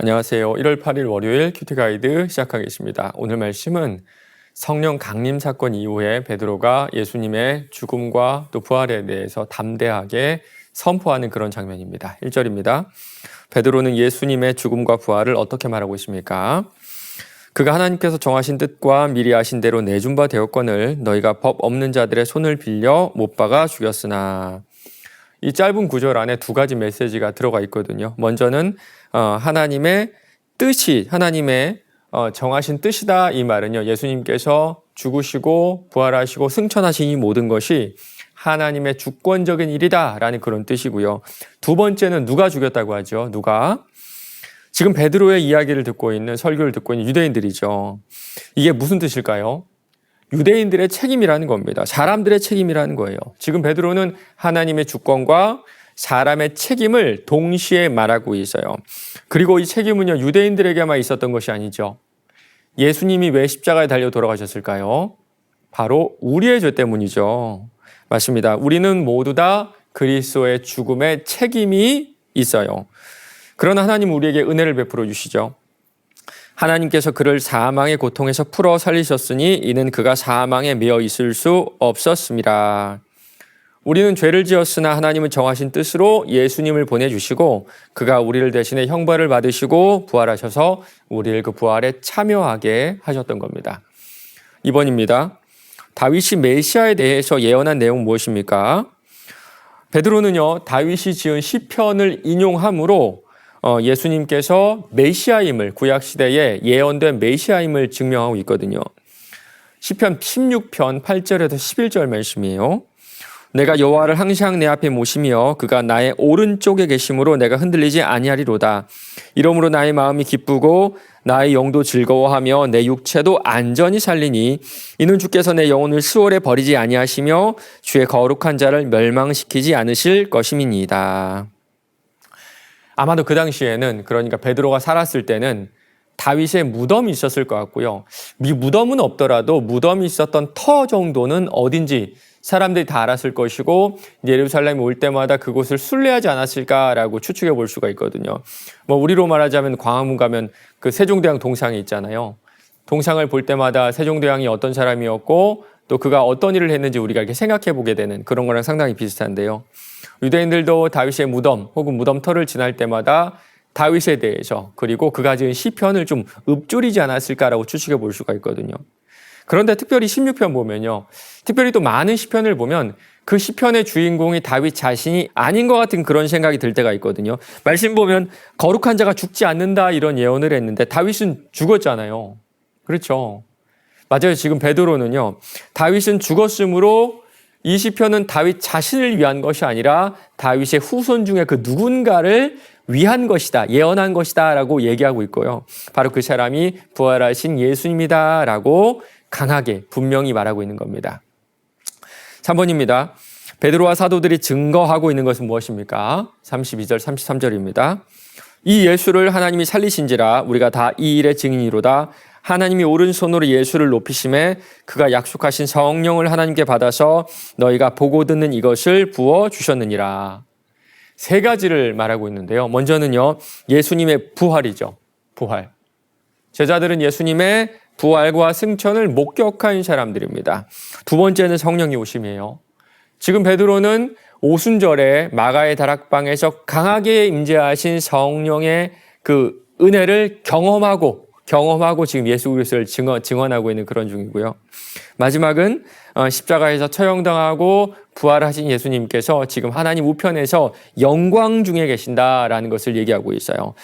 안녕하세요. 1월 8일 월요일 큐티 가이드 시작하겠습니다. 오늘 말씀은 성령 강림 사건 이후에 베드로가 예수님의 죽음과 또 부활에 대해서 담대하게 선포하는 그런 장면입니다. 1절입니다. 베드로는 예수님의 죽음과 부활을 어떻게 말하고 있습니까? 그가 하나님께서 정하신 뜻과 미리 아신 대로 내준 바 되었거늘 너희가 법 없는 자들의 손을 빌려 못 박아 죽였으나. 이 짧은 구절 안에 두 가지 메시지가 들어가 있거든요. 먼저는 하나님의 뜻이 하나님의 정하신 뜻이다. 이 말은요, 예수님께서 죽으시고 부활하시고 승천하신 이 모든 것이 하나님의 주권적인 일이다 라는 그런 뜻이고요. 두 번째는 누가 죽였다고 하죠. 누가? 지금 베드로의 이야기를 듣고 있는, 설교를 듣고 있는 유대인들이죠. 이게 무슨 뜻일까요? 유대인들의 책임이라는 겁니다. 사람들의 책임이라는 거예요. 지금 베드로는 하나님의 주권과 사람의 책임을 동시에 말하고 있어요. 그리고 이 책임은요, 유대인들에게만 있었던 것이 아니죠. 예수님이 왜 십자가에 달려 돌아가셨을까요? 바로 우리의 죄 때문이죠. 맞습니다. 우리는 모두 다 그리스도의 죽음에 책임이 있어요. 그러나 하나님 우리에게 은혜를 베풀어 주시죠. 하나님께서 그를 사망의 고통에서 풀어 살리셨으니 이는 그가 사망에 매여 있을 수 없었습니다. 우리는 죄를 지었으나 하나님은 정하신 뜻으로 예수님을 보내주시고 그가 우리를 대신해 형벌을 받으시고 부활하셔서 우리를 그 부활에 참여하게 하셨던 겁니다. 2번입니다. 다윗이 메시아에 대해서 예언한 내용은 무엇입니까? 베드로는요, 다윗이 지은 시편을 인용함으로 예수님께서 메시아임을, 구약시대에 예언된 메시아임을 증명하고 있거든요. 시편 16편 8절에서 11절 말씀이에요. 내가 여호와를 항상 내 앞에 모시며 그가 나의 오른쪽에 계심으로 내가 흔들리지 아니하리로다. 이러므로 나의 마음이 기쁘고 나의 영도 즐거워하며 내 육체도 안전히 살리니 이는 주께서 내 영혼을 수월에 버리지 아니하시며 주의 거룩한 자를 멸망시키지 않으실 것임이니이다. 아마도 그 당시에는, 그러니까 베드로가 살았을 때는 다윗의 무덤이 있었을 것 같고요. 이 무덤은 없더라도 무덤이 있었던 터 정도는 어딘지 사람들이 다 알았을 것이고 예루살렘에 올 때마다 그곳을 순례하지 않았을까라고 추측해 볼 수가 있거든요. 우리로 말하자면 광화문 가면 그 세종대왕 동상이 있잖아요. 동상을 볼 때마다 세종대왕이 어떤 사람이었고 또 그가 어떤 일을 했는지 우리가 이렇게 생각해 보게 되는 그런 거랑 상당히 비슷한데요. 유대인들도 다윗의 무덤 혹은 무덤터를 지날 때마다 다윗에 대해서 그리고 그가 지은 시편을 좀 읊조리지 않았을까라고 추측해 볼 수가 있거든요. 그런데 특별히 16편 보면요, 특별히 또 많은 시편을 보면 그 시편의 주인공이 다윗 자신이 아닌 것 같은 그런 생각이 들 때가 있거든요. 말씀 보면 거룩한 자가 죽지 않는다 이런 예언을 했는데 다윗은 죽었잖아요. 그렇죠. 맞아요. 지금 베드로는요, 다윗은 죽었으므로 이 시편은 다윗 자신을 위한 것이 아니라 다윗의 후손 중에 그 누군가를 위한 것이다, 예언한 것이다 라고 얘기하고 있고요. 바로 그 사람이 부활하신 예수님이다 라고 강하게 분명히 말하고 있는 겁니다. 3번입니다. 베드로와 사도들이 증거하고 있는 것은 무엇입니까? 32절 33절입니다. 이 예수를 하나님이 살리신지라 우리가 다 이 일의 증인이로다. 하나님이 오른손으로 예수를 높이심에 그가 약속하신 성령을 하나님께 받아서 너희가 보고 듣는 이것을 부어주셨느니라. 세 가지를 말하고 있는데요. 먼저는요, 예수님의 부활이죠. 부활. 제자들은 예수님의 부활과 승천을 목격한 사람들입니다. 두 번째는 성령의 오심이에요. 지금 베드로는 오순절에 마가의 다락방에서 강하게 임재하신 성령의 그 은혜를 경험하고 지금 예수 그리스도를 증언하고 있는 그런 중이고요. 마지막은 십자가에서 처형당하고 부활하신 예수님께서 지금 하나님 우편에서 영광 중에 계신다라는 것을 얘기하고 있어요.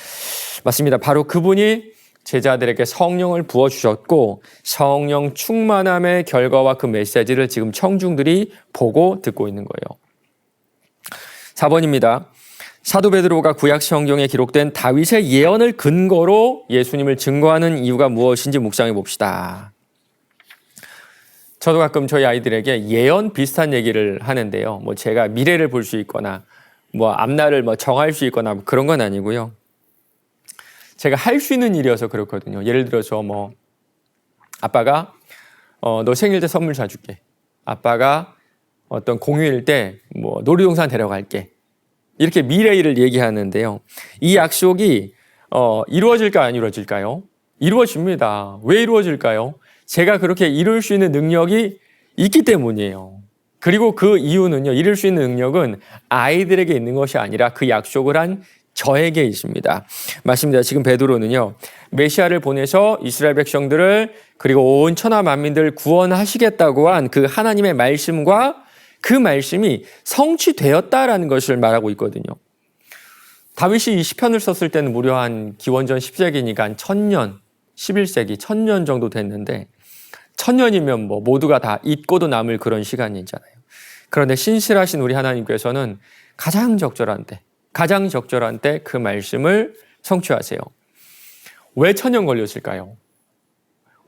맞습니다. 바로 그분이 제자들에게 성령을 부어주셨고 성령 충만함의 결과와 그 메시지를 지금 청중들이 보고 듣고 있는 거예요. 4번입니다. 사도 베드로가 구약 성경에 기록된 다윗의 예언을 근거로 예수님을 증거하는 이유가 무엇인지 묵상해 봅시다. 저도 가끔 저희 아이들에게 예언 비슷한 얘기를 하는데요. 제가 미래를 볼 수 있거나 앞날을 정할 수 있거나 그런 건 아니고요. 제가 할 수 있는 일이어서 그렇거든요. 예를 들어서 아빠가 너 생일 때 선물 사줄게. 아빠가 어떤 공휴일 때 놀이동산 데려갈게. 이렇게 미래일을 얘기하는데요. 이 약속이 이루어질까요? 안 이루어질까요? 이루어집니다. 왜 이루어질까요? 제가 그렇게 이룰 수 있는 능력이 있기 때문이에요. 그리고 그 이유는요, 이룰 수 있는 능력은 아이들에게 있는 것이 아니라 그 약속을 한 저에게 있습니다. 맞습니다. 지금 베드로는요, 메시아를 보내서 이스라엘 백성들을 그리고 온 천하 만민들을 구원하시겠다고 한 그 하나님의 말씀과 그 말씀이 성취되었다라는 것을 말하고 있거든요. 다윗이 이 시편을 썼을 때는 무려 한 기원전 10세기니까 한 1000년, 11세기, 1000년 정도 됐는데 1000년이면 뭐 모두가 다 잊고도 남을 그런 시간이잖아요. 그런데 신실하신 우리 하나님께서는 가장 적절한 때 그 말씀을 성취하세요. 왜 1000년 걸렸을까요?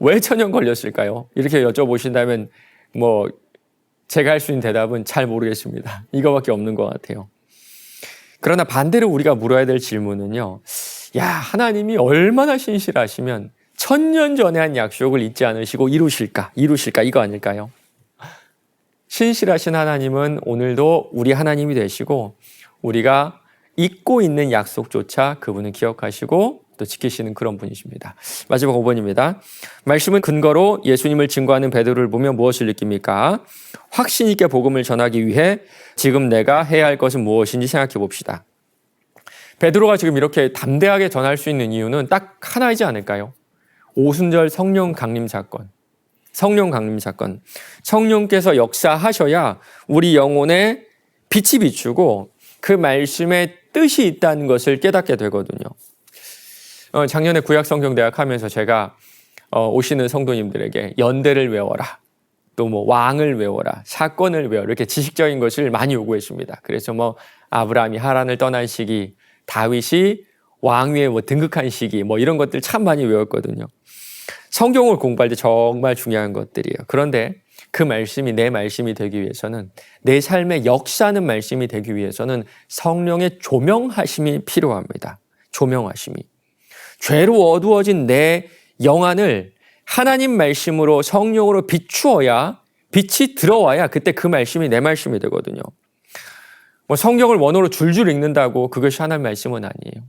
왜 1000년 걸렸을까요? 이렇게 여쭤보신다면 뭐 제가 할 수 있는 대답은 잘 모르겠습니다. 이거밖에 없는 것 같아요. 그러나 반대로 우리가 물어야 될 질문은요. 야, 하나님이 얼마나 신실하시면 1000년 전에 한 약속을 잊지 않으시고 이루실까 이거 아닐까요? 신실하신 하나님은 오늘도 우리 하나님이 되시고 우리가 잊고 있는 약속조차 그분은 기억하시고 또 지키시는 그런 분이십니다. 마지막 5번입니다. 말씀은 근거로 예수님을 증거하는 베드로를 보며 무엇을 느낍니까? 확신 있게 복음을 전하기 위해 지금 내가 해야 할 것은 무엇인지 생각해 봅시다. 베드로가 지금 이렇게 담대하게 전할 수 있는 이유는 딱 하나이지 않을까요? 오순절 성령 강림 사건. 성령께서 역사하셔야 우리 영혼에 빛이 비추고 그 말씀에 뜻이 있다는 것을 깨닫게 되거든요. 작년에 구약성경대학 하면서 제가 오시는 성도님들에게 연대를 외워라, 또 뭐 왕을 외워라, 사건을 외워라, 이렇게 지식적인 것을 많이 요구했습니다. 그래서 뭐 아브라함이 하란을 떠난 시기, 다윗이 왕위에 뭐 등극한 시기, 뭐 이런 것들 참 많이 외웠거든요. 성경을 공부할 때 정말 중요한 것들이에요. 그런데 그 말씀이 내 말씀이 되기 위해서는, 내 삶의 역사하는 말씀이 되기 위해서는 성령의 조명하심이 필요합니다. 조명하심이. 죄로 어두워진 내 영안을 하나님 말씀으로, 성령으로 비추어야, 빛이 들어와야 그때 그 말씀이 내 말씀이 되거든요. 뭐 성경을 원어로 줄줄 읽는다고 그것이 하나님 말씀은 아니에요.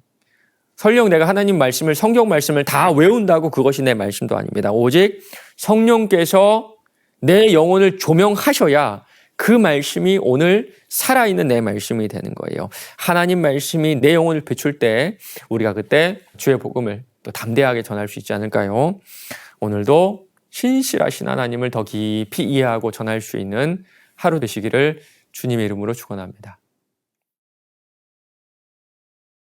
설령 내가 하나님 말씀을, 성경 말씀을 다 외운다고 그것이 내 말씀도 아닙니다. 오직 성령께서 내 영혼을 조명하셔야 그 말씀이 오늘 살아있는 내 말씀이 되는 거예요. 하나님 말씀이 내 영혼을 비출 때 우리가 그때 주의 복음을 또 담대하게 전할 수 있지 않을까요? 오늘도 신실하신 하나님을 더 깊이 이해하고 전할 수 있는 하루 되시기를 주님의 이름으로 축원합니다.